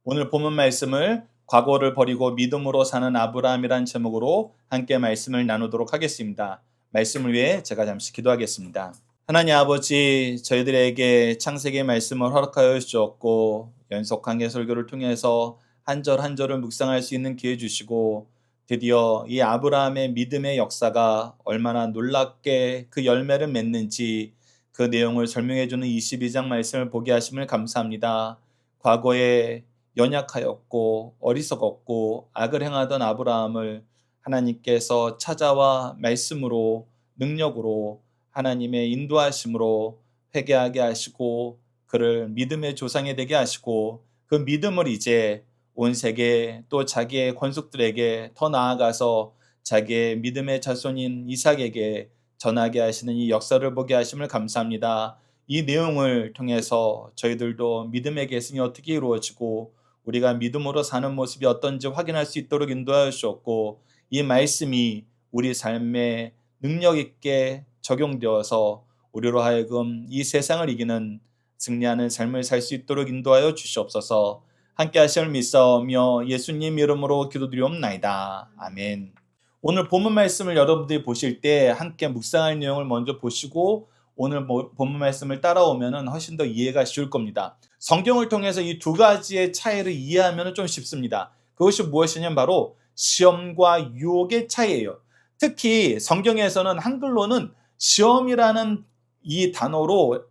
오늘 본문 말씀을 과거를 버리고 믿음으로 사는 아브라함이란 제목으로 함께 말씀을 나누도록 하겠습니다. 말씀을 위해 제가 잠시 기도하겠습니다. 하나님 아버지, 저희들에게 창세기의 말씀을 허락하여 주셨고 연속 강해 설교를 통해서 한 절 한 절을 묵상할 수 있는 기회 주시고 드디어 이 아브라함의 믿음의 역사가 얼마나 놀랍게 그 열매를 맺는지 그 내용을 설명해 주는 22장 말씀을 보게 하심을 감사합니다. 과거에 연약하였고 어리석었고 악을 행하던 아브라함을 하나님께서 찾아와 말씀으로 능력으로 하나님의 인도하심으로 회개하게 하시고 그를 믿음의 조상이 되게 하시고 그 믿음을 이제 온 세계 또 자기의 권속들에게 더 나아가서 자기의 믿음의 자손인 이삭에게 전하게 하시는 이 역사를 보게 하심을 감사합니다. 이 내용을 통해서 저희들도 믿음의 계승이 어떻게 이루어지고 우리가 믿음으로 사는 모습이 어떤지 확인할 수 있도록 인도하여 주셨고 이 말씀이 우리 삶에 능력 있게 적용되어서 우리로 하여금 이 세상을 이기는 승리하는 삶을 살 수 있도록 인도하여 주시옵소서. 함께 하심을 믿사오며 예수님 이름으로 기도드리옵나이다. 아멘. 오늘 본문 말씀을 여러분들이 보실 때 함께 묵상할 내용을 먼저 보시고 오늘 본문 말씀을 따라오면 훨씬 더 이해가 쉬울 겁니다. 성경을 통해서 이 두 가지의 차이를 이해하면 좀 쉽습니다. 그것이 무엇이냐면 바로 시험과 유혹의 차이예요. 특히 성경에서는 한글로는 시험이라는 이 단어로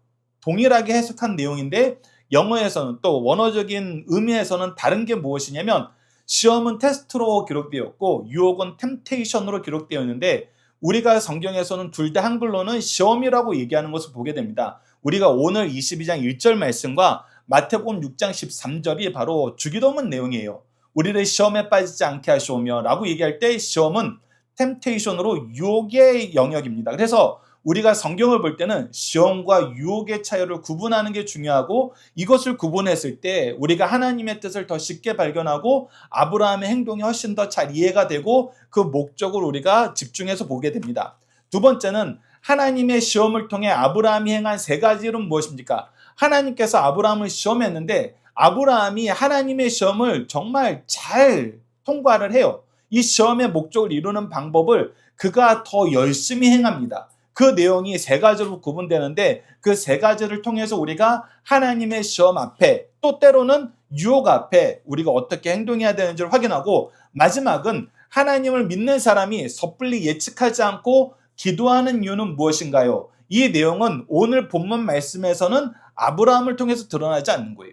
동일하게 해석한 내용인데 영어에서는 또 원어적인 의미에서는 다른 게 무엇이냐면 시험은 테스트로 기록되었고 유혹은 템테이션으로 기록되어 있는데 우리가 성경에서는 둘 다 한글로는 시험이라고 얘기하는 것을 보게 됩니다. 우리가 오늘 22장 1절 말씀과 마태복음 6장 13절이 바로 주기도문 내용이에요. 우리를 시험에 빠지지 않게 하시오며 라고 얘기할 때 시험은 템테이션으로 유혹의 영역입니다. 그래서 우리가 성경을 볼 때는 시험과 유혹의 차이를 구분하는 게 중요하고 이것을 구분했을 때 우리가 하나님의 뜻을 더 쉽게 발견하고 아브라함의 행동이 훨씬 더 잘 이해가 되고 그 목적을 우리가 집중해서 보게 됩니다. 두 번째는 하나님의 시험을 통해 아브라함이 행한 세 가지 일은 무엇입니까? 하나님께서 아브라함을 시험했는데 아브라함이 하나님의 시험을 정말 잘 통과를 해요. 이 시험의 목적을 이루는 방법을 그가 더 열심히 행합니다. 그 내용이 세 가지로 구분되는데 그 세 가지를 통해서 우리가 하나님의 시험 앞에 또 때로는 유혹 앞에 우리가 어떻게 행동해야 되는지를 확인하고 마지막은 하나님을 믿는 사람이 섣불리 예측하지 않고 기도하는 이유는 무엇인가요? 이 내용은 오늘 본문 말씀에서는 아브라함을 통해서 드러나지 않는 거예요.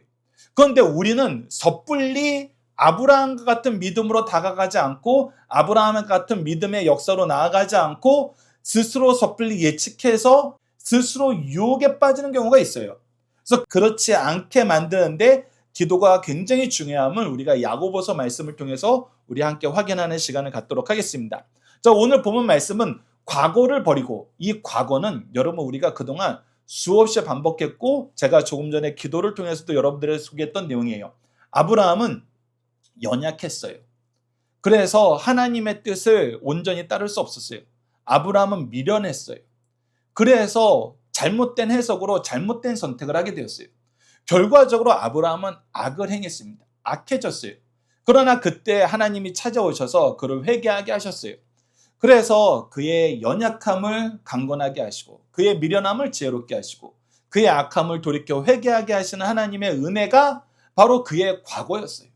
그런데 우리는 섣불리 아브라함과 같은 믿음으로 다가가지 않고 아브라함과 같은 믿음의 역사로 나아가지 않고 스스로 섣불리 예측해서 스스로 유혹에 빠지는 경우가 있어요. 그래서 그렇지 않게 만드는데 기도가 굉장히 중요함을 우리가 야고보서 말씀을 통해서 우리 함께 확인하는 시간을 갖도록 하겠습니다. 자, 오늘 본문 말씀은 과거를 버리고 이 과거는 여러분 우리가 그동안 수없이 반복했고 제가 조금 전에 기도를 통해서도 여러분들에게 소개했던 내용이에요. 아브라함은 연약했어요. 그래서 하나님의 뜻을 온전히 따를 수 없었어요. 아브라함은 미련했어요. 그래서 잘못된 해석으로 잘못된 선택을 하게 되었어요. 결과적으로 아브라함은 악을 행했습니다. 악해졌어요. 그러나 그때 하나님이 찾아오셔서 그를 회개하게 하셨어요. 그래서 그의 연약함을 강건하게 하시고 그의 미련함을 지혜롭게 하시고 그의 악함을 돌이켜 회개하게 하시는 하나님의 은혜가 바로 그의 과거였어요.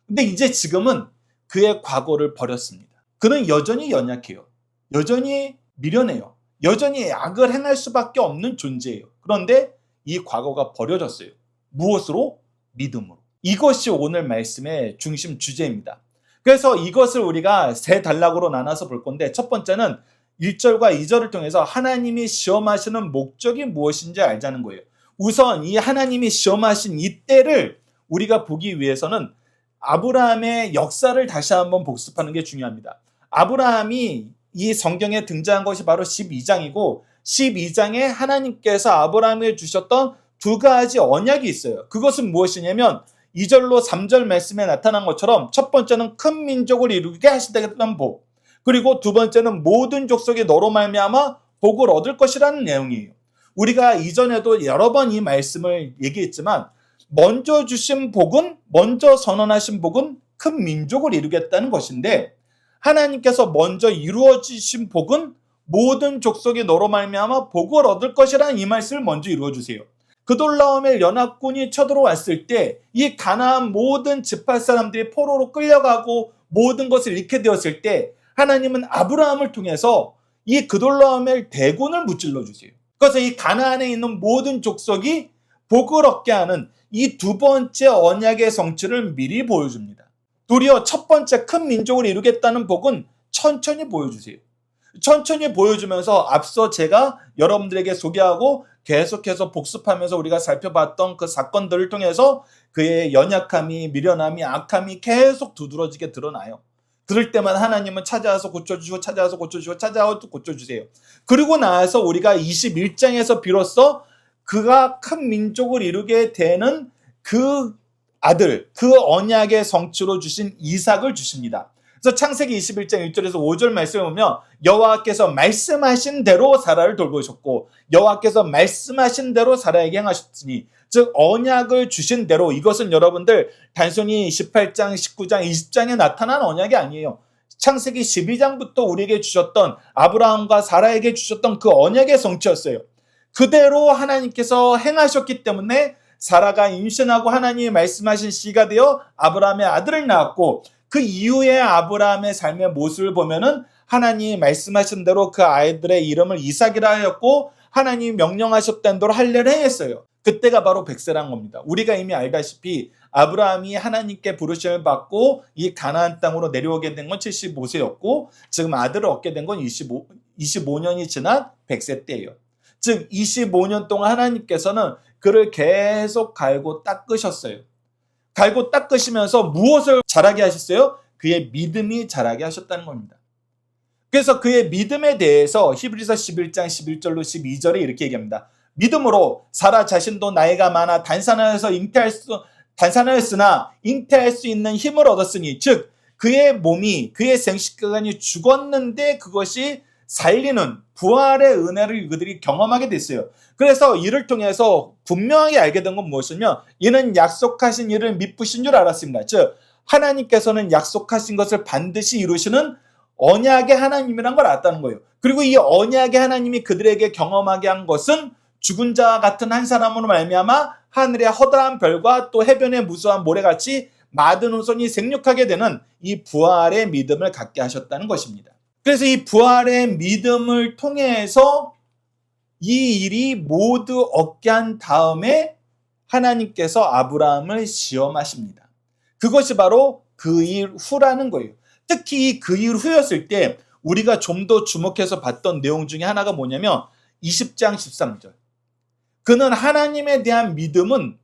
근데 이제 지금은 그의 과거를 버렸습니다. 그는 여전히 연약해요. 여전히 미련해요. 여전히 악을 행할 수밖에 없는 존재예요. 그런데 이 과거가 버려졌어요. 무엇으로? 믿음으로. 이것이 오늘 말씀의 중심 주제입니다. 그래서 이것을 우리가 세 단락으로 나눠서 볼 건데 첫 번째는 1절과 2절을 통해서 하나님이 시험하시는 목적이 무엇인지 알자는 거예요. 우선 이 하나님이 시험하신 이 때를 우리가 보기 위해서는 아브라함의 역사를 다시 한번 복습하는 게 중요합니다. 아브라함이 이 성경에 등장한 것이 바로 12장이고 12장에 하나님께서 아브라함에게 주셨던 두 가지 언약이 있어요. 그것은 무엇이냐면 2절로 3절 말씀에 나타난 것처럼 첫 번째는 큰 민족을 이루게 하시다는 복, 그리고 두 번째는 모든 족속이 너로 말미암아 복을 얻을 것이라는 내용이에요. 우리가 이전에도 여러 번 이 말씀을 얘기했지만 먼저 주신 복은, 먼저 선언하신 복은 큰 민족을 이루겠다는 것인데, 하나님께서 먼저 이루어 주신 복은 모든 족속이 너로 말미암아 복을 얻을 것이라는 이 말씀을 먼저 이루어 주세요. 그돌라오멜 연합군이 쳐들어왔을 때 이 가나안 모든 지파 사람들이 포로로 끌려가고 모든 것을 잃게 되었을 때 하나님은 아브라함을 통해서 이 그돌라오멜 대군을 무찔러 주세요. 그래서 이 가나안에 있는 모든 족속이 복을 얻게 하는 이 두 번째 언약의 성취를 미리 보여줍니다. 도리어 첫 번째 큰 민족을 이루겠다는 복은 천천히 보여주세요. 천천히 보여주면서 앞서 제가 여러분들에게 소개하고 계속해서 복습하면서 우리가 살펴봤던 그 사건들을 통해서 그의 연약함이, 미련함이, 악함이 계속 두드러지게 드러나요. 그럴 때만 하나님은 찾아와서 고쳐주시고 찾아와서 고쳐주시고 찾아와서 고쳐주세요. 그리고 나서 우리가 21장에서 비로소 그가 큰 민족을 이루게 되는 그 아들, 그 언약의 성취로 주신 이삭을 주십니다. 그래서 창세기 21장 1절에서 5절 말씀을 보면 여호와께서 말씀하신 대로 사라를 돌보셨고 여호와께서 말씀하신 대로 사라에게 행하셨으니, 즉 언약을 주신 대로, 이것은 여러분들 단순히 18장, 19장, 20장에 나타난 언약이 아니에요. 창세기 12장부터 우리에게 주셨던, 아브라함과 사라에게 주셨던 그 언약의 성취였어요. 그대로 하나님께서 행하셨기 때문에 사라가 임신하고 하나님이 말씀하신 씨가 되어 아브라함의 아들을 낳았고, 그 이후에 아브라함의 삶의 모습을 보면은 하나님이 말씀하신 대로 그 아이들의 이름을 이삭이라 하였고 하나님이 명령하셨던 대로 할례를 행했어요. 그때가 바로 백세란 겁니다. 우리가 이미 알다시피 아브라함이 하나님께 부르심을 받고 이 가나안 땅으로 내려오게 된 건 75세였고 지금 아들을 얻게 된 건 25년이 지난 100세 때예요. 즉 25년 동안 하나님께서는 그를 계속 갈고 닦으셨어요. 갈고 닦으시면서 무엇을 자라게 하셨어요? 그의 믿음이 자라게 하셨다는 겁니다. 그래서 그의 믿음에 대해서 히브리서 11장 11절로 12절에 이렇게 얘기합니다. 믿음으로 사라 자신도 나이가 많아 단산하였으나 잉태할 수 있는 힘을 얻었으니, 즉 그의 몸이, 그의 생식기관이 죽었는데 그것이 살리는 부활의 은혜를 그들이 경험하게 됐어요. 그래서 이를 통해서 분명하게 알게 된 건 무엇이냐면 이는 약속하신 일을 미쁘신 줄 알았습니다. 즉 하나님께서는 약속하신 것을 반드시 이루시는 언약의 하나님이란 걸 알았다는 거예요. 그리고 이 언약의 하나님이 그들에게 경험하게 한 것은 죽은 자와 같은 한 사람으로 말미암아 하늘의 허다한 별과 또 해변의 무수한 모래같이 마든 후손이 생육하게 되는 이 부활의 믿음을 갖게 하셨다는 것입니다. 그래서 이 부활의 믿음을 통해서 이 일이 모두 얻게 한 다음에 하나님께서 아브라함을 시험하십니다. 그것이 바로 그 일 후라는 거예요. 특히 그 일 후였을 때 우리가 좀 더 주목해서 봤던 내용 중에 하나가 뭐냐면 20장 13절. 그는 하나님에 대한 믿음은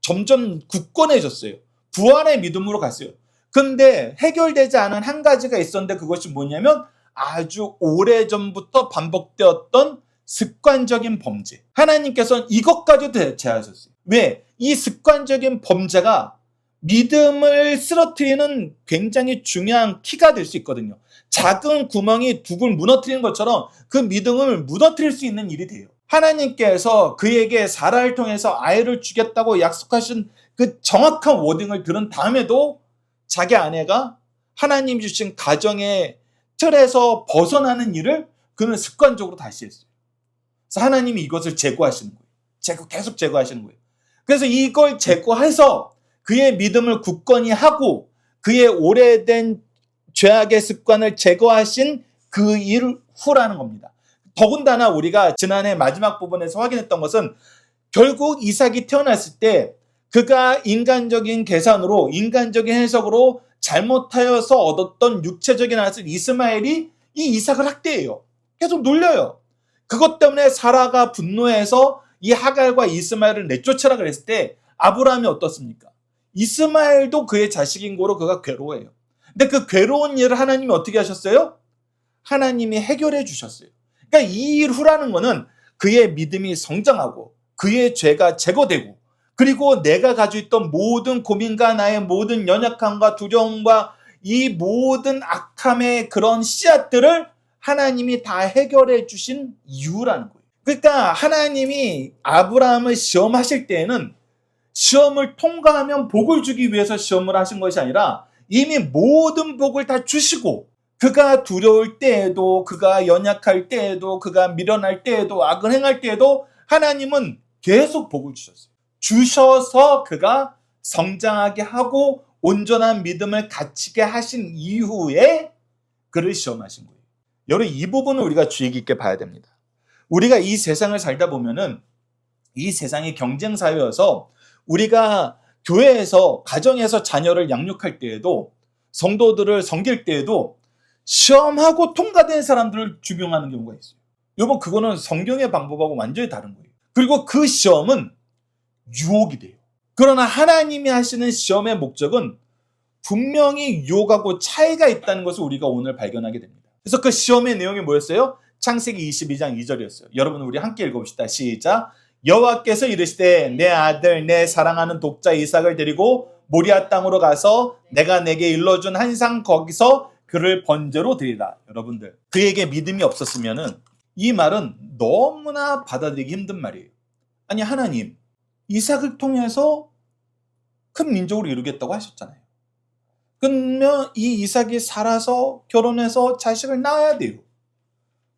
점점 굳건해졌어요. 부활의 믿음으로 갔어요. 근데 해결되지 않은 한 가지가 있었는데 그것이 뭐냐면 아주 오래전부터 반복되었던 습관적인 범죄. 하나님께서는 이것까지도 대체하셨어요. 왜? 이 습관적인 범죄가 믿음을 쓰러뜨리는 굉장히 중요한 키가 될 수 있거든요. 작은 구멍이 둑을 무너뜨리는 것처럼 그 믿음을 무너뜨릴 수 있는 일이 돼요. 하나님께서 그에게 사라를 통해서 아이를 주겠다고 약속하신 그 정확한 워딩을 들은 다음에도 자기 아내가 하나님이 주신 가정의 틀에서 벗어나는 일을 그는 습관적으로 다시 했어요. 그래서 하나님이 이것을 제거하시는 거예요. 계속 제거하시는 거예요. 그래서 이걸 제거해서 그의 믿음을 굳건히 하고 그의 오래된 죄악의 습관을 제거하신 그 일 후라는 겁니다. 더군다나 우리가 지난해 마지막 부분에서 확인했던 것은 결국 이삭이 태어났을 때 그가 인간적인 계산으로, 인간적인 해석으로 잘못하여서 얻었던 육체적인 아들 이스마엘이 이 이삭을 학대해요. 계속 놀려요. 그것 때문에 사라가 분노해서 이 하갈과 이스마엘을 내쫓으라 그랬을 때 아브라함이 어떻습니까? 이스마엘도 그의 자식인 거로 그가 괴로워해요. 근데 그 괴로운 일을 하나님이 어떻게 하셨어요? 하나님이 해결해 주셨어요. 그러니까 이 일 후라는 거는 그의 믿음이 성장하고 그의 죄가 제거되고 그리고 내가 가지고 있던 모든 고민과 나의 모든 연약함과 두려움과 이 모든 악함의 그런 씨앗들을 하나님이 다 해결해 주신 이유라는 거예요. 그러니까 하나님이 아브라함을 시험하실 때에는 시험을 통과하면 복을 주기 위해서 시험을 하신 것이 아니라 이미 모든 복을 다 주시고 그가 두려울 때에도 그가 연약할 때에도 그가 미련할 때에도 악을 행할 때에도 하나님은 계속 복을 주셨어요. 주셔서 그가 성장하게 하고 온전한 믿음을 갖추게 하신 이후에 그를 시험하신 거예요. 여러분 이 부분을 우리가 주의 깊게 봐야 됩니다. 우리가 이 세상을 살다 보면은 이 세상이 경쟁 사회여서 우리가 교회에서 가정에서 자녀를 양육할 때에도 성도들을 섬길 때에도 시험하고 통과된 사람들을 중용하는 경우가 있어요. 여러분 그거는 성경의 방법하고 완전히 다른 거예요. 그리고 그 시험은 유혹이 돼요. 그러나 하나님이 하시는 시험의 목적은 분명히 유혹하고 차이가 있다는 것을 우리가 오늘 발견하게 됩니다. 그래서 그 시험의 내용이 뭐였어요? 창세기 22장 2절이었어요. 여러분 우리 함께 읽어봅시다. 시작. 여호와께서 이르시되 내 아들 내 사랑하는 독자 이삭을 데리고 모리아 땅으로 가서 내가 내게 일러준 한 상 거기서 그를 번제로 드리라. 여러분들 그에게 믿음이 없었으면은 이 말은 너무나 받아들이기 힘든 말이에요. 아니 하나님 이삭을 통해서 큰 민족을 이루겠다고 하셨잖아요. 그러면 이 이삭이 살아서 결혼해서 자식을 낳아야 돼요.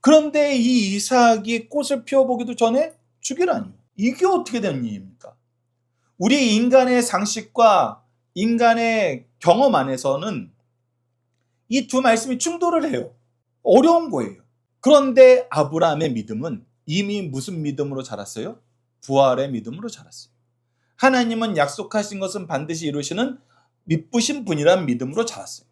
그런데 이 이삭이 꽃을 피워보기도 전에 죽이라니. 이게 어떻게 된 일입니까? 우리 인간의 상식과 인간의 경험 안에서는 이 두 말씀이 충돌을 해요. 어려운 거예요. 그런데 아브라함의 믿음은 이미 무슨 믿음으로 자랐어요? 부활의 믿음으로 자랐어요. 하나님은 약속하신 것은 반드시 이루시는 미쁘신 분이란 믿음으로 자랐어요.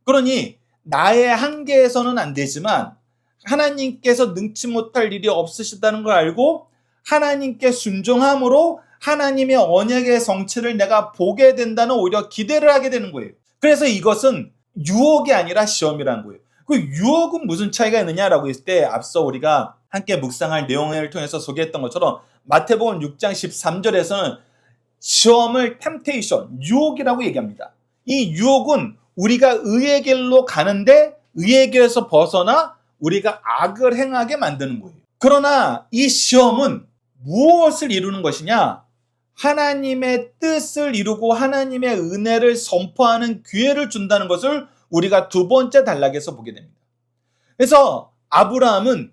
그러니 나의 한계에서는 안 되지만 하나님께서 능치 못할 일이 없으시다는 걸 알고 하나님께 순종함으로 하나님의 언약의 성취를 내가 보게 된다는 오히려 기대를 하게 되는 거예요. 그래서 이것은 유혹이 아니라 시험이라는 거예요. 그 유혹은 무슨 차이가 있느냐라고 했을 때 앞서 우리가 함께 묵상할 내용을 통해서 소개했던 것처럼 마태복음 6장 13절에서는 시험을 템테이션, 유혹이라고 얘기합니다. 이 유혹은 우리가 의의 길로 가는데 의의 길에서 벗어나 우리가 악을 행하게 만드는 거예요. 그러나 이 시험은 무엇을 이루는 것이냐? 하나님의 뜻을 이루고 하나님의 은혜를 선포하는 기회를 준다는 것을 우리가 두 번째 단락에서 보게 됩니다. 그래서 아브라함은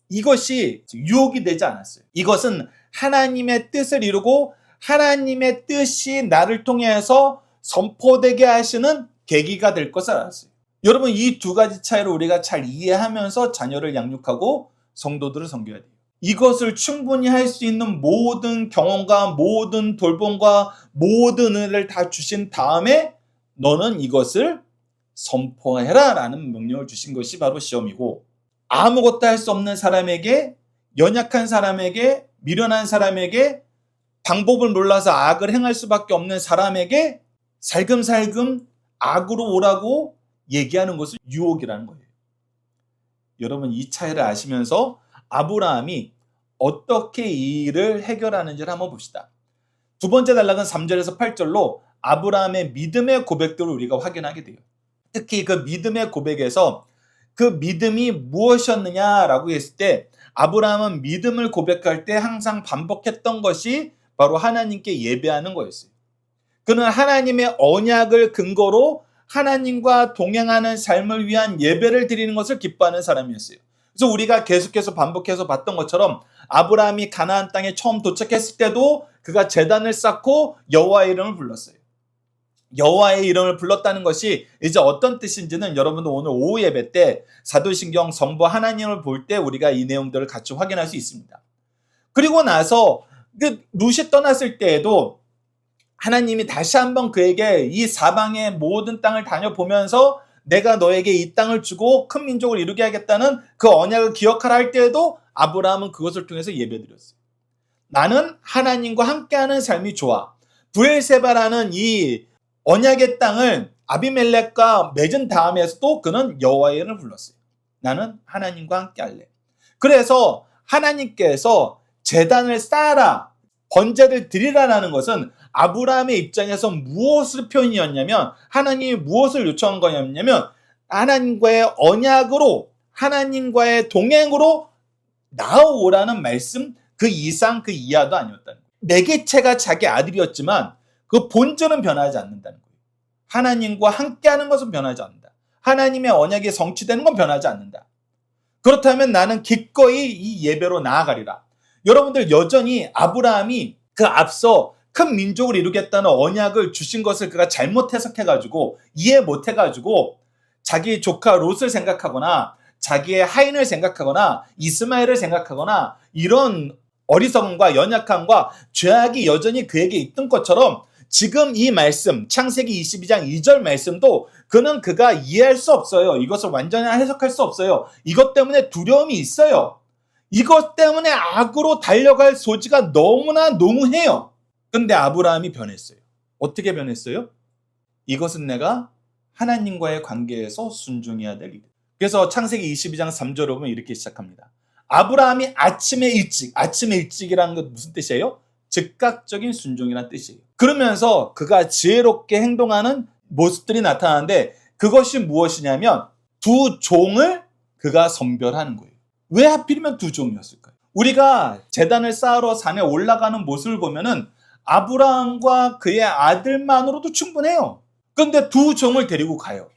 이것이 유혹이 되지 않았어요. 이것은 하나님의 뜻을 이루고 하나님의 뜻이 나를 통해서 선포되게 하시는 계기가 될 것을 알았어요. 여러분 이 두 가지 차이를 우리가 잘 이해하면서 자녀를 양육하고 성도들을 섬겨야 돼요. 이것을 충분히 할 수 있는 모든 경험과 모든 돌봄과 모든 은혜를 다 주신 다음에 너는 이것을 선포해라 라는 명령을 주신 것이 바로 시험이고, 아무것도 할 수 없는 사람에게, 연약한 사람에게, 미련한 사람에게, 방법을 몰라서 악을 행할 수밖에 없는 사람에게 살금살금 악으로 오라고 얘기하는 것을 유혹이라는 거예요. 여러분 이 차이를 아시면서 아브라함이 어떻게 이 일을 해결하는지를 한번 봅시다. 두 번째 단락은 3절에서 8절로 아브라함의 믿음의 고백들을 우리가 확인하게 돼요. 특히 그 믿음의 고백에서 그 믿음이 무엇이었느냐라고 했을 때 아브라함은 믿음을 고백할 때 항상 반복했던 것이 바로 하나님께 예배하는 거였어요. 그는 하나님의 언약을 근거로 하나님과 동행하는 삶을 위한 예배를 드리는 것을 기뻐하는 사람이었어요. 그래서 우리가 계속해서 반복해서 봤던 것처럼 아브라함이 가나안 땅에 처음 도착했을 때도 그가 제단을 쌓고 여호와의 이름을 불렀어요. 여호와의 이름을 불렀다는 것이 이제 어떤 뜻인지는 여러분도 오늘 오후 예배 때 사도신경 성부 하나님을 볼 때 우리가 이 내용들을 같이 확인할 수 있습니다. 그리고 나서 그 룻이 떠났을 때에도 하나님이 다시 한번 그에게 이 사방의 모든 땅을 다녀보면서 내가 너에게 이 땅을 주고 큰 민족을 이루게 하겠다는 그 언약을 기억하라 할 때에도 아브라함은 그것을 통해서 예배드렸어요. 나는 하나님과 함께하는 삶이 좋아. 브엘세바라는 이 언약의 땅을 아비멜렉과 맺은 다음에서도 그는 여호와의 이름을 불렀어요. 나는 하나님과 함께할래. 그래서 하나님께서 제단을 쌓아라, 번제를 드리라라는 것은 아브라함의 입장에서 무엇을 표현이었냐면, 하나님이 무엇을 요청한 거냐면 하나님과의 언약으로, 하나님과의 동행으로 나아오라는 말씀, 그 이상 그 이하도 아니었다는 거예요. 매개체가 자기 아들이었지만 그 본질은 변하지 않는다는 거예요. 하나님과 함께하는 것은 변하지 않는다. 하나님의 언약이 성취되는 건 변하지 않는다. 그렇다면 나는 기꺼이 이 예배로 나아가리라. 여러분들 여전히 아브라함이 그 앞서 큰 민족을 이루겠다는 언약을 주신 것을 그가 잘못 해석해가지고 이해 못해가지고 자기 조카 롯을 생각하거나 자기의 하인을 생각하거나 이스마엘을 생각하거나 이런 어리석음과 연약함과 죄악이 여전히 그에게 있던 것처럼 지금 이 말씀 창세기 22장 2절 말씀도 그가 이해할 수 없어요. 이것을 완전히 해석할 수 없어요. 이것 때문에 두려움이 있어요. 이것 때문에 악으로 달려갈 소지가 너무나 농후해요. 근데 아브라함이 변했어요. 어떻게 변했어요? 이것은 내가 하나님과의 관계에서 순종해야 될 일. 그래서 창세기 22장 3절을 보면 이렇게 시작합니다. 아브라함이 아침에 일찍이라는 건 무슨 뜻이에요? 즉각적인 순종이라는 뜻이에요. 그러면서 그가 지혜롭게 행동하는 모습들이 나타나는데 그것이 무엇이냐면 두 종을 그가 선별하는 거예요. 왜 하필이면 두 종이었을까요? 우리가 제단을 쌓으러 산에 올라가는 모습을 보면은 아브라함과 그의 아들만으로도 충분해요. 그런데 두 종을 데리고 가요.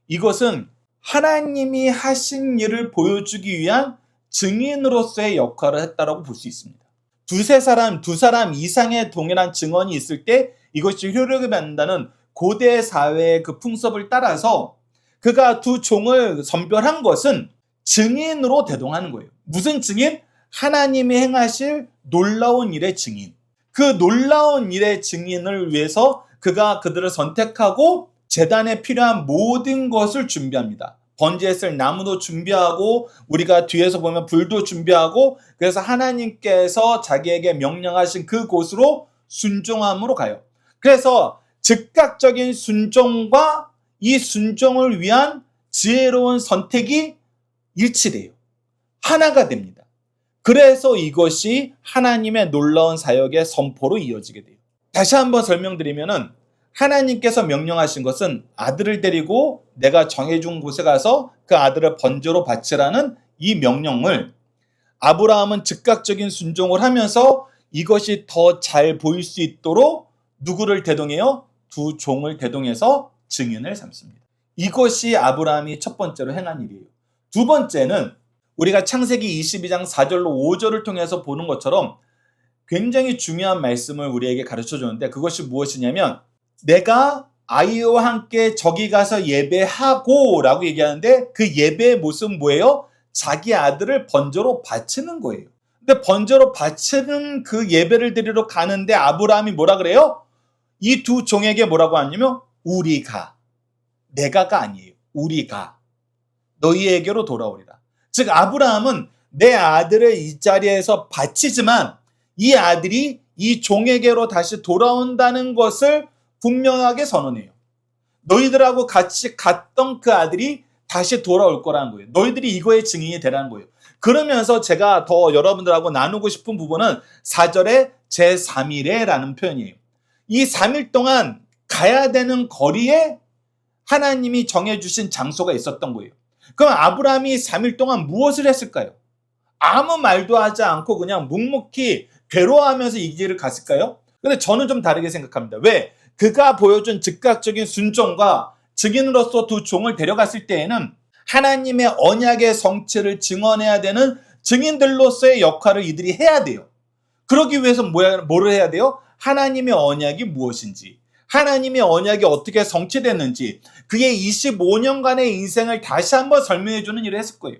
이것은 하나님이 하신 일을 보여주기 위한 증인으로서의 역할을 했다라고 볼 수 있습니다. 두 사람 이상의 동일한 증언이 있을 때 이것이 효력을 받는다는 고대 사회의 그 풍습을 따라서 그가 두 종을 선별한 것은 증인으로 대동하는 거예요. 무슨 증인? 하나님이 행하실 놀라운 일의 증인. 그 놀라운 일의 증인을 위해서 그가 그들을 선택하고 제단에 필요한 모든 것을 준비합니다. 번제에 쓸 나무도 준비하고 우리가 뒤에서 보면 불도 준비하고 그래서 하나님께서 자기에게 명령하신 그 곳으로 순종함으로 가요. 그래서 즉각적인 순종과 이 순종을 위한 지혜로운 선택이 일치돼요. 하나가 됩니다. 그래서 이것이 하나님의 놀라운 사역의 선포로 이어지게 돼요. 다시 한번 설명드리면은 하나님께서 명령하신 것은 아들을 데리고 내가 정해준 곳에 가서 그 아들을 번제로 바치라는 이 명령을 아브라함은 즉각적인 순종을 하면서 이것이 더 잘 보일 수 있도록 누구를 대동해요? 두 종을 대동해서 증인을 삼습니다. 이것이 아브라함이 첫 번째로 행한 일이에요. 두 번째는 우리가 창세기 22장 4절로 5절을 통해서 보는 것처럼 굉장히 중요한 말씀을 우리에게 가르쳐 주는데 그것이 무엇이냐면 내가 아이와 함께 저기 가서 예배하고 라고 얘기하는데 그 예배의 모습은 뭐예요? 자기 아들을 번제로 바치는 거예요. 근데 번제로 바치는 그 예배를 드리러 가는데 아브라함이 뭐라 그래요? 이 두 종에게 뭐라고 하냐면 우리가, 내가가 아니에요. 우리가 너희에게로 돌아오리라. 즉 아브라함은 내 아들을 이 자리에서 바치지만 이 아들이 이 종에게로 다시 돌아온다는 것을 분명하게 선언해요. 너희들하고 같이 갔던 그 아들이 다시 돌아올 거라는 거예요. 너희들이 이거의 증인이 되라는 거예요. 그러면서 제가 더 여러분들하고 나누고 싶은 부분은 4절에 제3일에라는 표현이에요. 이 3일 동안 가야 되는 거리에 하나님이 정해주신 장소가 있었던 거예요. 그럼 아브라함이 3일 동안 무엇을 했을까요? 아무 말도 하지 않고 그냥 묵묵히 괴로워하면서 이 길을 갔을까요? 근데 저는 좀 다르게 생각합니다. 왜? 그가 보여준 즉각적인 순종과 증인으로서 두 종을 데려갔을 때에는 하나님의 언약의 성취를 증언해야 되는 증인들로서의 역할을 이들이 해야 돼요. 그러기 위해서 뭐를 해야 돼요? 하나님의 언약이 무엇인지, 하나님의 언약이 어떻게 성취됐는지 그의 25년간의 인생을 다시 한번 설명해주는 일을 했을 거예요.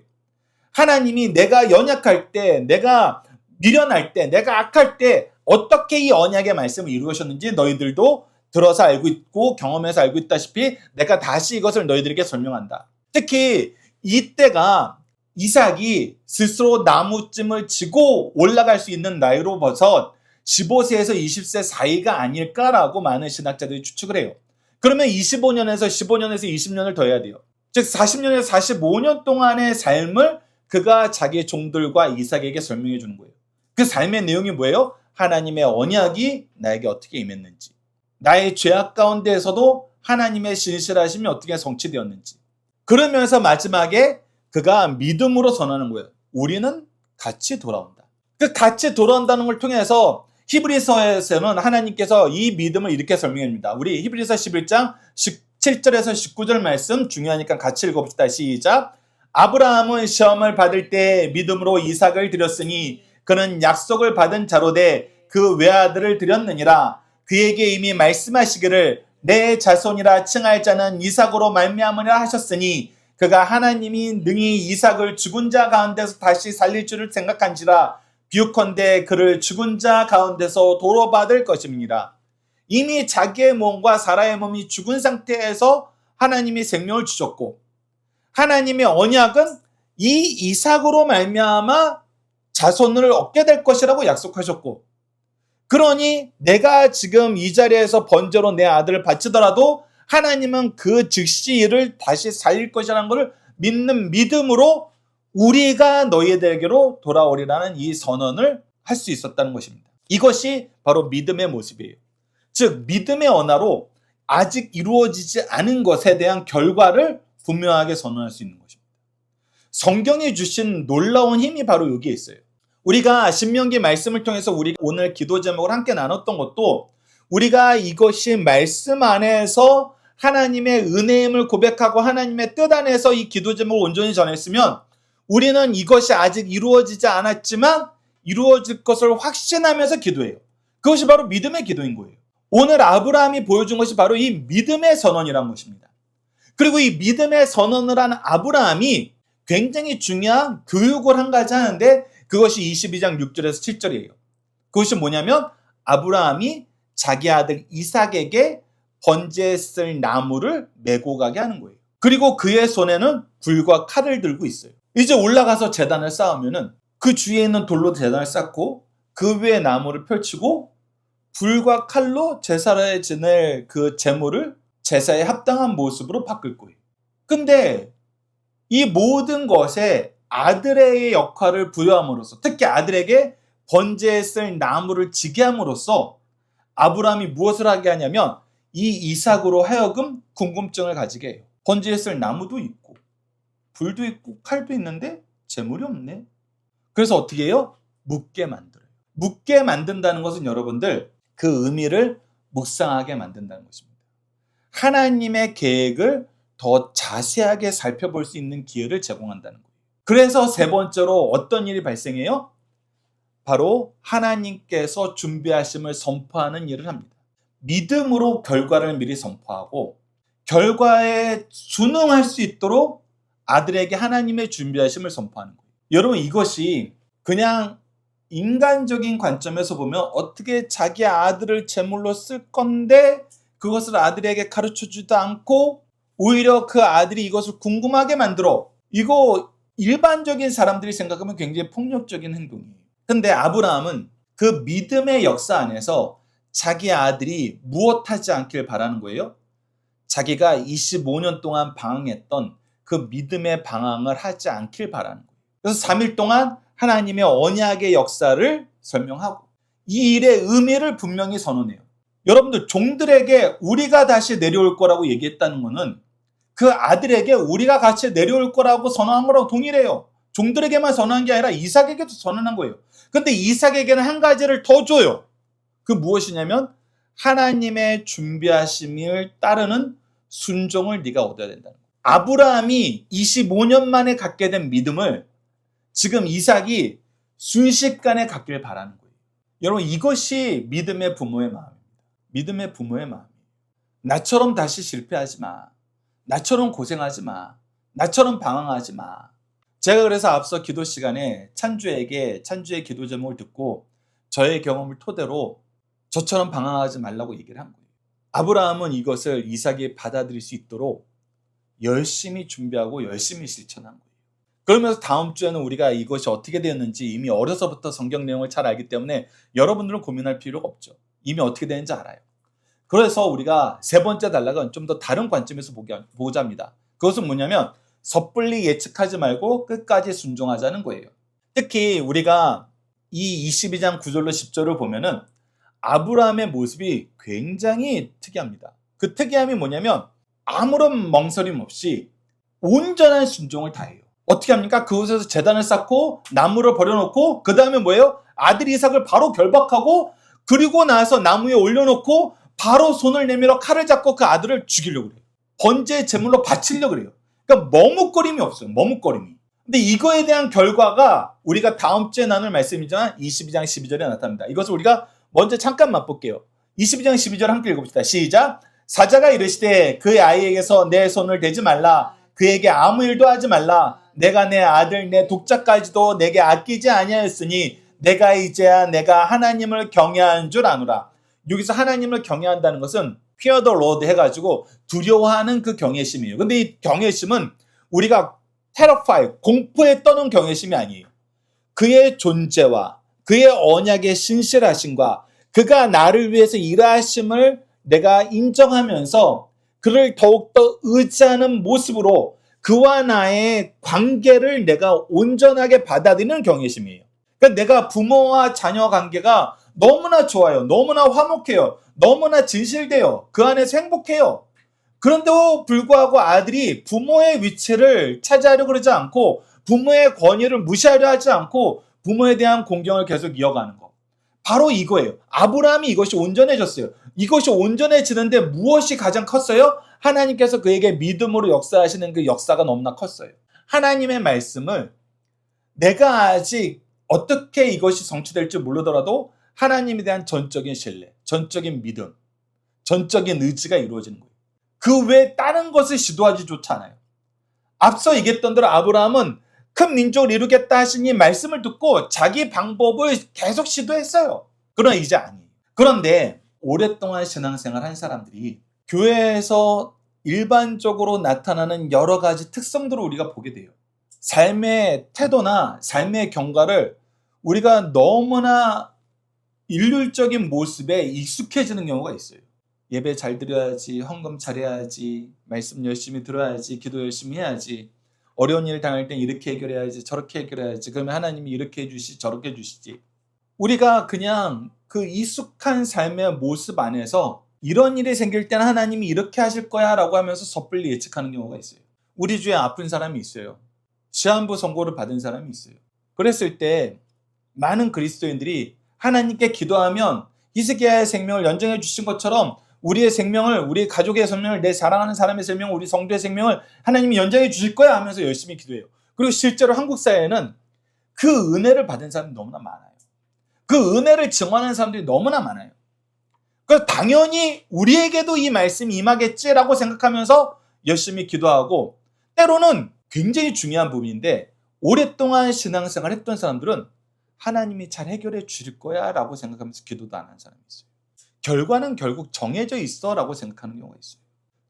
하나님이 내가 연약할 때, 내가 미련할 때, 내가 악할 때 어떻게 이 언약의 말씀을 이루셨는지 너희들도 들어서 알고 있고 경험해서 알고 있다시피 내가 다시 이것을 너희들에게 설명한다. 특히 이때가 이삭이 스스로 나무찜을 지고 올라갈 수 있는 나이로 버섯 15세에서 20세 사이가 아닐까라고 많은 신학자들이 추측을 해요. 그러면 15년에서 20년을 더 해야 돼요. 즉 40년에서 45년 동안의 삶을 그가 자기 종들과 이삭에게 설명해 주는 거예요. 그 삶의 내용이 뭐예요? 하나님의 언약이 나에게 어떻게 임했는지, 나의 죄악 가운데에서도 하나님의 신실하심이 어떻게 성취되었는지. 그러면서 마지막에 그가 믿음으로 선언하는 거예요. 우리는 같이 돌아온다. 그 같이 돌아온다는 걸 통해서 히브리서에서는 하나님께서 이 믿음을 이렇게 설명합니다. 우리 히브리서 11장 17절에서 19절 말씀 중요하니까 같이 읽어봅시다. 시작. 아브라함은 시험을 받을 때 믿음으로 이삭을 드렸으니 그는 약속을 받은 자로 돼 그 외아들을 드렸느니라. 그에게 이미 말씀하시기를 내 자손이라 칭할 자는 이삭으로 말미암으리라 하셨으니 그가 하나님이 능히 이삭을 죽은 자 가운데서 다시 살릴 줄을 생각한지라. 비유컨대 그를 죽은 자 가운데서 도로받을 것임이니라. 이미 자기의 몸과 사라의 몸이 죽은 상태에서 하나님이 생명을 주셨고 하나님의 언약은 이 이삭으로 말미암아 자손을 얻게 될 것이라고 약속하셨고, 그러니 내가 지금 이 자리에서 번제로 내 아들을 바치더라도 하나님은 그 즉시 이를 다시 살릴 것이라는 것을 믿는 믿음으로 우리가 너희들에게로 돌아오리라는 이 선언을 할 수 있었다는 것입니다. 이것이 바로 믿음의 모습이에요. 즉 믿음의 언어로 아직 이루어지지 않은 것에 대한 결과를 분명하게 선언할 수 있는 것입니다. 성경이 주신 놀라운 힘이 바로 여기에 있어요. 우리가 신명기 말씀을 통해서 우리 오늘 기도 제목을 함께 나눴던 것도 우리가 이것이 말씀 안에서 하나님의 은혜임을 고백하고 하나님의 뜻 안에서 이 기도 제목을 온전히 전했으면 우리는 이것이 아직 이루어지지 않았지만 이루어질 것을 확신하면서 기도해요. 그것이 바로 믿음의 기도인 거예요. 오늘 아브라함이 보여준 것이 바로 이 믿음의 선언이라는 것입니다. 그리고 이 믿음의 선언을 한 아브라함이 굉장히 중요한 교육을 한 가지 하는데 그것이 22장 6절에서 7절이에요. 그것이 뭐냐면 아브라함이 자기 아들 이삭에게 번제했을 나무를 메고 가게 하는 거예요. 그리고 그의 손에는 불과 칼을 들고 있어요. 이제 올라가서 제단을 쌓으면은 그 주위에 있는 돌로 제단을 쌓고 그 위에 나무를 펼치고 불과 칼로 제사에 지낼 그 제물을 제사에 합당한 모습으로 바꿀 거예요. 근데 이 모든 것에 아들의 역할을 부여함으로써, 특히 아들에게 번제했을 나무를 지게 함으로써 아브라함이 무엇을 하게 하냐면 이 이삭으로 하여금 궁금증을 가지게 해요. 번제했을 나무도 있고 불도 있고 칼도 있는데 제물이 없네. 그래서 어떻게 해요? 묻게 만들어요. 묻게 만든다는 것은 여러분들 그 의미를 묵상하게 만든다는 것입니다. 하나님의 계획을 더 자세하게 살펴볼 수 있는 기회를 제공한다는 거예요. 그래서 세 번째로 어떤 일이 발생해요? 바로 하나님께서 준비하심을 선포하는 일을 합니다. 믿음으로 결과를 미리 선포하고 결과에 순응할 수 있도록 아들에게 하나님의 준비하심을 선포하는 거예요. 여러분 이것이 그냥 인간적인 관점에서 보면 어떻게 자기 아들을 제물로 쓸 건데 그것을 아들에게 가르쳐주지도 않고 오히려 그 아들이 이것을 궁금하게 만들어. 이거 일반적인 사람들이 생각하면 굉장히 폭력적인 행동이에요. 근데 아브라함은 그 믿음의 역사 안에서 자기 아들이 무엇하지 않길 바라는 거예요. 자기가 25년 동안 방황했던 그 믿음의 방황을 하지 않길 바라는 거예요. 그래서 3일 동안 하나님의 언약의 역사를 설명하고 이 일의 의미를 분명히 선언해요. 여러분들 종들에게 우리가 다시 내려올 거라고 얘기했다는 것은 그 아들에게 우리가 같이 내려올 거라고 선언한 거라고 동일해요. 종들에게만 선언한 게 아니라 이삭에게도 선언한 거예요. 근데 이삭에게는 한 가지를 더 줘요. 그 무엇이냐면 하나님의 준비하심을 따르는 순종을 네가 얻어야 된다는 거예요. 아브라함이 25년 만에 갖게 된 믿음을 지금 이삭이 순식간에 갖길 바라는 거예요. 여러분 이것이 믿음의 부모의 마음입니다. 믿음의 부모의 마음이에요. 나처럼 다시 실패하지 마. 나처럼 고생하지 마. 나처럼 방황하지 마. 제가 그래서 앞서 기도 시간에 찬주의 기도 제목을 듣고 저의 경험을 토대로 저처럼 방황하지 말라고 얘기를 한 거예요. 아브라함은 이것을 이삭이 받아들일 수 있도록 열심히 준비하고 열심히 실천한 거예요. 그러면서 다음 주에는 우리가 이것이 어떻게 되었는지 이미 어려서부터 성경 내용을 잘 알기 때문에 여러분들은 고민할 필요가 없죠. 이미 어떻게 되는지 알아요. 그래서 우리가 세 번째 단락은 좀 더 다른 관점에서 보고자 합니다. 그것은 뭐냐면 섣불리 예측하지 말고 끝까지 순종하자는 거예요. 특히 우리가 이 22장 9절로 10절을 보면은 아브라함의 모습이 굉장히 특이합니다. 그 특이함이 뭐냐면 아무런 망설임 없이 온전한 순종을 다해요. 어떻게 합니까? 그곳에서 제단을 쌓고 나무를 버려놓고 그 다음에 뭐예요? 아들 이삭을 바로 결박하고 그리고 나서 나무 위에 올려놓고 바로 손을 내밀어 칼을 잡고 그 아들을 죽이려고 그래요. 번제 제물로 바치려고 그래요. 그러니까 머뭇거림이 없어요. 머뭇거림이. 근데 이거에 대한 결과가 우리가 다음 주에 나눌 말씀이지만 22장 12절에 나타납니다. 이것을 우리가 먼저 잠깐 맛볼게요. 22장 12절 함께 읽어봅시다. 시작. 사자가 이르시되 그 아이에게서 내 손을 대지 말라. 그에게 아무 일도 하지 말라. 내가 내 아들 내 독자까지도 내게 아끼지 아니하였으니 내가 이제야 내가 하나님을 경외한 줄 아노라. 여기서 하나님을 경외한다는 것은 fear the Lord 해가지고 두려워하는 그 경외심이에요. 근데 이 경외심은 우리가 terrify, 공포에 떠는 경외심이 아니에요. 그의 존재와 그의 언약의 신실하심과 그가 나를 위해서 일하심을 내가 인정하면서 그를 더욱더 의지하는 모습으로 그와 나의 관계를 내가 온전하게 받아들이는 경외심이에요. 그러니까 내가 부모와 자녀 관계가 너무나 좋아요. 너무나 화목해요. 너무나 진실돼요. 그 안에서 행복해요. 그런데도 불구하고 아들이 부모의 위치를 차지하려고 그러지 않고 부모의 권위를 무시하려 하지 않고 부모에 대한 공경을 계속 이어가는 것. 바로 이거예요. 아브라함이 이것이 온전해졌어요. 이것이 온전해지는데 무엇이 가장 컸어요? 하나님께서 그에게 믿음으로 역사하시는 그 역사가 너무나 컸어요. 하나님의 말씀을 내가 아직 어떻게 이것이 성취될지 모르더라도 하나님에 대한 전적인 신뢰, 전적인 믿음, 전적인 의지가 이루어지는 거예요. 그 외에 다른 것을 시도하지조차 않아요. 앞서 얘기했던 대로 아브라함은 큰 민족을 이루겠다 하시니 말씀을 듣고 자기 방법을 계속 시도했어요. 그러나 이제 아니에요. 그런데 오랫동안 신앙생활 한 사람들이 교회에서 일반적으로 나타나는 여러 가지 특성들을 우리가 보게 돼요. 삶의 태도나 삶의 경과를 우리가 너무나 일률적인 모습에 익숙해지는 경우가 있어요. 예배 잘 드려야지, 헌금 잘해야지, 말씀 열심히 들어야지, 기도 열심히 해야지, 어려운 일 당할 땐 이렇게 해결해야지, 저렇게 해결해야지, 그러면 하나님이 이렇게 해주시지, 저렇게 해주시지. 우리가 그냥 그 익숙한 삶의 모습 안에서 이런 일이 생길 때는 하나님이 이렇게 하실 거야 라고 하면서 섣불리 예측하는 경우가 있어요. 우리 주위에 아픈 사람이 있어요. 시한부 선고를 받은 사람이 있어요. 그랬을 때 많은 그리스도인들이 하나님께 기도하면 히스기야의 생명을 연장해 주신 것처럼 우리의 생명을, 우리 가족의 생명을, 내 사랑하는 사람의 생명을, 우리 성도의 생명을 하나님이 연장해 주실 거야 하면서 열심히 기도해요. 그리고 실제로 한국 사회에는 그 은혜를 받은 사람이 너무나 많아요. 그 은혜를 증언하는 사람들이 너무나 많아요. 그래서 당연히 우리에게도 이 말씀이 임하겠지라고 생각하면서 열심히 기도하고, 때로는 굉장히 중요한 부분인데 오랫동안 신앙생활 했던 사람들은 하나님이 잘 해결해 주실 거야 라고 생각하면서 기도도 안 한 사람이 있어요. 결과는 결국 정해져 있어 라고 생각하는 경우가 있어요.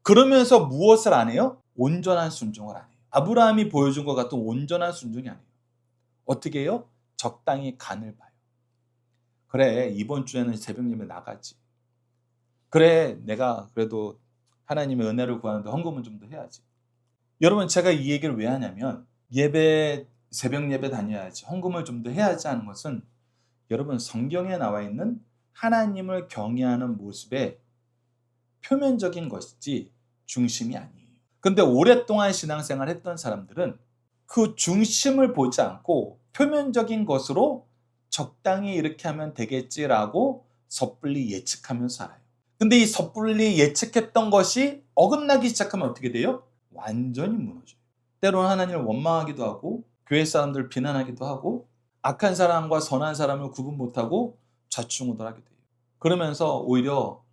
그러면서 무엇을 안 해요? 온전한 순종을 안 해요. 아브라함이 보여준 것 같은 온전한 순종이 아니에요. 어떻게 해요? 적당히 간을 봐요. 그래, 이번 주에는 새벽 예배 나가지. 그래, 내가 그래도 하나님의 은혜를 구하는데 헌금은 좀 더 해야지. 여러분, 제가 이 얘기를 왜 하냐면 새벽 예배 다녀야지, 헌금을 좀 더 해야지 하는 것은 여러분 성경에 나와 있는 하나님을 경외하는 모습의 표면적인 것이지 중심이 아니에요. 근데 오랫동안 신앙생활 했던 사람들은 그 중심을 보지 않고 표면적인 것으로 적당히 이렇게 하면 되겠지라고 섣불리 예측하면서 살아요. 근데 이 섣불리 예측했던 것이 어긋나기 시작하면 어떻게 돼요? 완전히 무너져요. 때로는 하나님을 원망하기도 하고 교회 사람들을 비난하기도 하고 악한 사람과 선한 사람을 구분 못하고 좌충우돌하게 돼요. 그러면서 오히려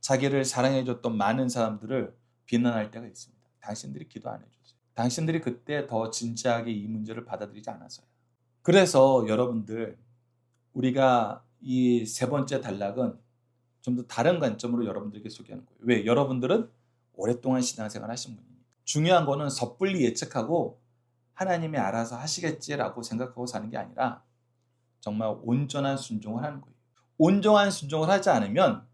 자기를 사랑해줬던 많은 사람들을 비난할 때가 있습니다. 당신들이 기도 안 해줬어요. 당신들이 그때 더 진지하게 이 문제를 받아들이지 않았어요. 그래서 여러분들, 우리가 이 세 번째 단락은 좀 더 다른 관점으로 여러분들에게 소개하는 거예요. 왜? 여러분들은 오랫동안 신앙생활 하신 분이니까. 중요한 거는 섣불리 예측하고 하나님이 알아서 하시겠지라고 생각하고 사는 게 아니라 정말 온전한 순종을 하는 거예요. 온전한 순종을 하지 않으면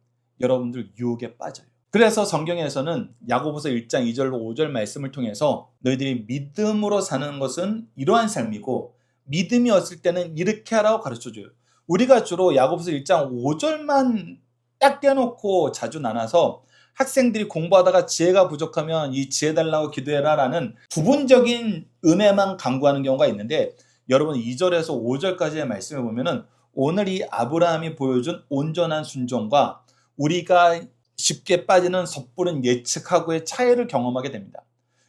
여러분들 유혹에 빠져요. 그래서 성경에서는 야고보서 1장 2절로 5절 말씀을 통해서 너희들이 믿음으로 사는 것은 이러한 삶이고 믿음이 없을 때는 이렇게 하라고 가르쳐줘요. 우리가 주로 야고보서 1장 5절만 딱 떼놓고 자주 나눠서 학생들이 공부하다가 지혜가 부족하면 이 지혜 달라고 기도해라 라는 부분적인 은혜만 강구하는 경우가 있는데, 여러분 2절에서 5절까지의 말씀을 보면은 오늘 이 아브라함이 보여준 온전한 순종과 우리가 쉽게 빠지는 섣부른 예측하고의 차이를 경험하게 됩니다.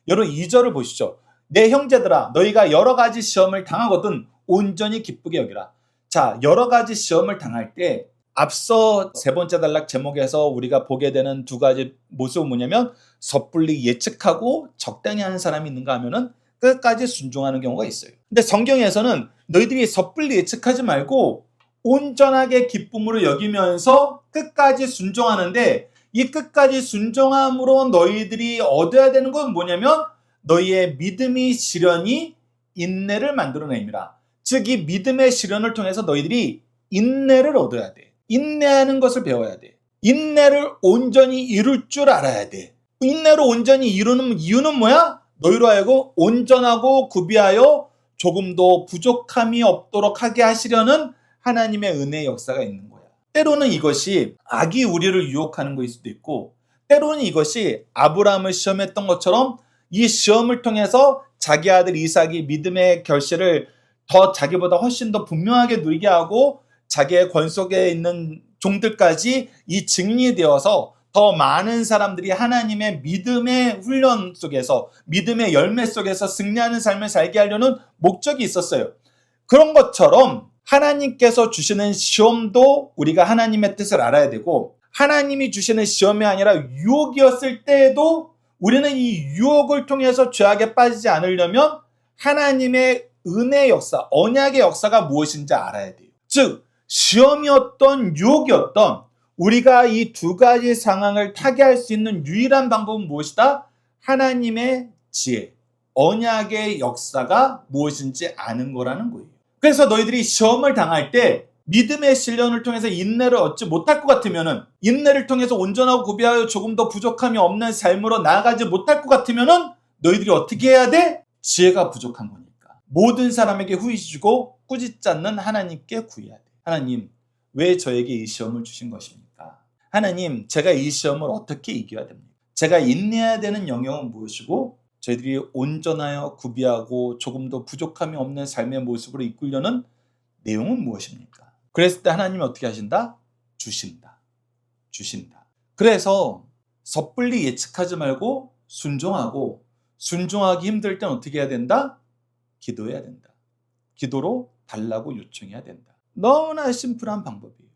여러분 2절을 보시죠. 내 형제들아 너희가 여러 가지 시험을 당하거든 온전히 기쁘게 여기라. 자, 여러 가지 시험을 당할 때 앞서 세 번째 단락 제목에서 우리가 보게 되는 두 가지 모습은 뭐냐면 섣불리 예측하고 적당히 하는 사람이 있는가 하면은 끝까지 순종하는 경우가 있어요. 근데 성경에서는 너희들이 섣불리 예측하지 말고 온전하게 기쁨으로 여기면서 끝까지 순종하는데 이 끝까지 순종함으로 너희들이 얻어야 되는 건 뭐냐면 너희의 믿음이 시련이 인내를 만들어냅니다. 즉 이 믿음의 시련을 통해서 너희들이 인내를 얻어야 돼. 인내하는 것을 배워야 돼. 인내를 온전히 이룰 줄 알아야 돼. 인내를 온전히 이루는 이유는 뭐야? 너희로 하여금 온전하고 구비하여 조금도 부족함이 없도록 하게 하시려는 하나님의 은혜의 역사가 있는 거야. 때로는 이것이 악이 우리를 유혹하는 것일 수도 있고 때로는 이것이 아브라함을 시험했던 것처럼 이 시험을 통해서 자기 아들 이삭이 믿음의 결실을 더 자기보다 훨씬 더 분명하게 누리게 하고 자기의 권 속에 있는 종들까지 이 증인이 되어서 더 많은 사람들이 하나님의 믿음의 훈련 속에서 믿음의 열매 속에서 승리하는 삶을 살게 하려는 목적이 있었어요. 그런 것처럼 하나님께서 주시는 시험도 우리가 하나님의 뜻을 알아야 되고 하나님이 주시는 시험이 아니라 유혹이었을 때에도 우리는 이 유혹을 통해서 죄악에 빠지지 않으려면 하나님의 은혜의 역사, 언약의 역사가 무엇인지 알아야 돼요. 즉 시험이었던 유혹이었던 우리가 이 두 가지 상황을 타개할 수 있는 유일한 방법은 무엇이다? 하나님의 지혜, 언약의 역사가 무엇인지 아는 거라는 거예요. 그래서 너희들이 시험을 당할 때 믿음의 시련을 통해서 인내를 얻지 못할 것 같으면은 인내를 통해서 온전하고 구비하여 조금 더 부족함이 없는 삶으로 나아가지 못할 것 같으면은 너희들이 어떻게 해야 돼? 지혜가 부족한 거니까. 모든 사람에게 후히 주고 꾸짖지 않는 하나님께 구해야 돼. 하나님, 왜 저에게 이 시험을 주신 것입니까? 하나님, 제가 이 시험을 어떻게 이겨야 됩니까? 제가 인내해야 되는 영역은 무엇이고 저희들이 온전하여 구비하고 조금도 부족함이 없는 삶의 모습으로 이끌려는 내용은 무엇입니까? 그랬을 때 하나님이 어떻게 하신다? 주신다. 그래서 섣불리 예측하지 말고 순종하고 순종하기 힘들 땐 어떻게 해야 된다? 기도해야 된다. 기도로 달라고 요청해야 된다. 너무나 심플한 방법이에요.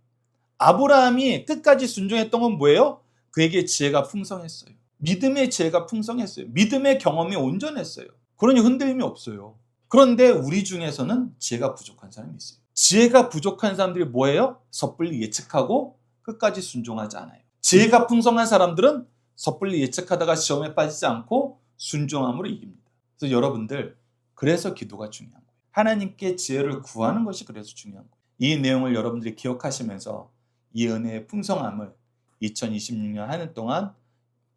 아브라함이 끝까지 순종했던 건 뭐예요? 그에게 지혜가 풍성했어요. 믿음의 지혜가 풍성했어요. 믿음의 경험이 온전했어요. 그러니 흔들림이 없어요. 그런데 우리 중에서는 지혜가 부족한 사람이 있어요. 지혜가 부족한 사람들이 뭐예요? 섣불리 예측하고 끝까지 순종하지 않아요. 지혜가 풍성한 사람들은 섣불리 예측하다가 시험에 빠지지 않고 순종함으로 이깁니다. 그래서 여러분들, 그래서 기도가 중요한 거예요. 하나님께 지혜를 구하는 것이 그래서 중요한 거예요. 이 내용을 여러분들이 기억하시면서 이 은혜의 풍성함을 2026년 한 해 동안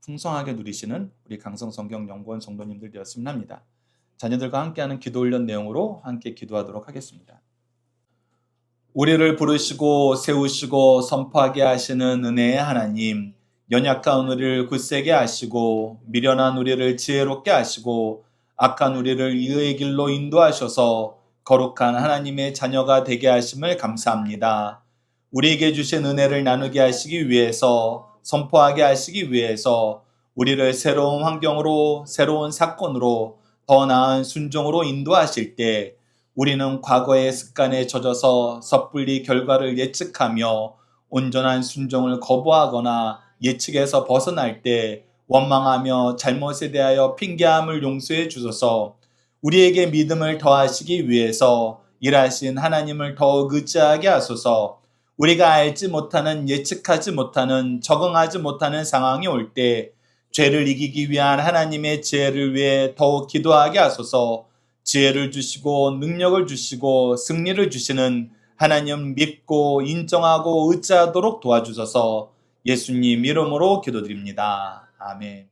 풍성하게 누리시는 우리 강성성경연구원 성도님들 되었으면 합니다. 자녀들과 함께하는 기도 훈련 내용으로 함께 기도하도록 하겠습니다. 우리를 부르시고 세우시고 선포하게 하시는 은혜의 하나님, 연약한 우리를 굳세게 하시고 미련한 우리를 지혜롭게 하시고 악한 우리를 의의 길로 인도하셔서 거룩한 하나님의 자녀가 되게 하심을 감사합니다. 우리에게 주신 은혜를 나누게 하시기 위해서, 선포하게 하시기 위해서 우리를 새로운 환경으로, 새로운 사건으로, 더 나은 순종으로 인도하실 때 우리는 과거의 습관에 젖어서 섣불리 결과를 예측하며 온전한 순종을 거부하거나 예측에서 벗어날 때 원망하며 잘못에 대하여 핑계함을 용서해 주소서. 우리에게 믿음을 더하시기 위해서 일하신 하나님을 더욱 의지하게 하소서. 우리가 알지 못하는, 예측하지 못하는, 적응하지 못하는 상황이 올 때 죄를 이기기 위한 하나님의 지혜를 위해 더욱 기도하게 하소서. 지혜를 주시고 능력을 주시고 승리를 주시는 하나님 믿고 인정하고 의지하도록 도와주셔서 예수님 이름으로 기도드립니다. 아멘.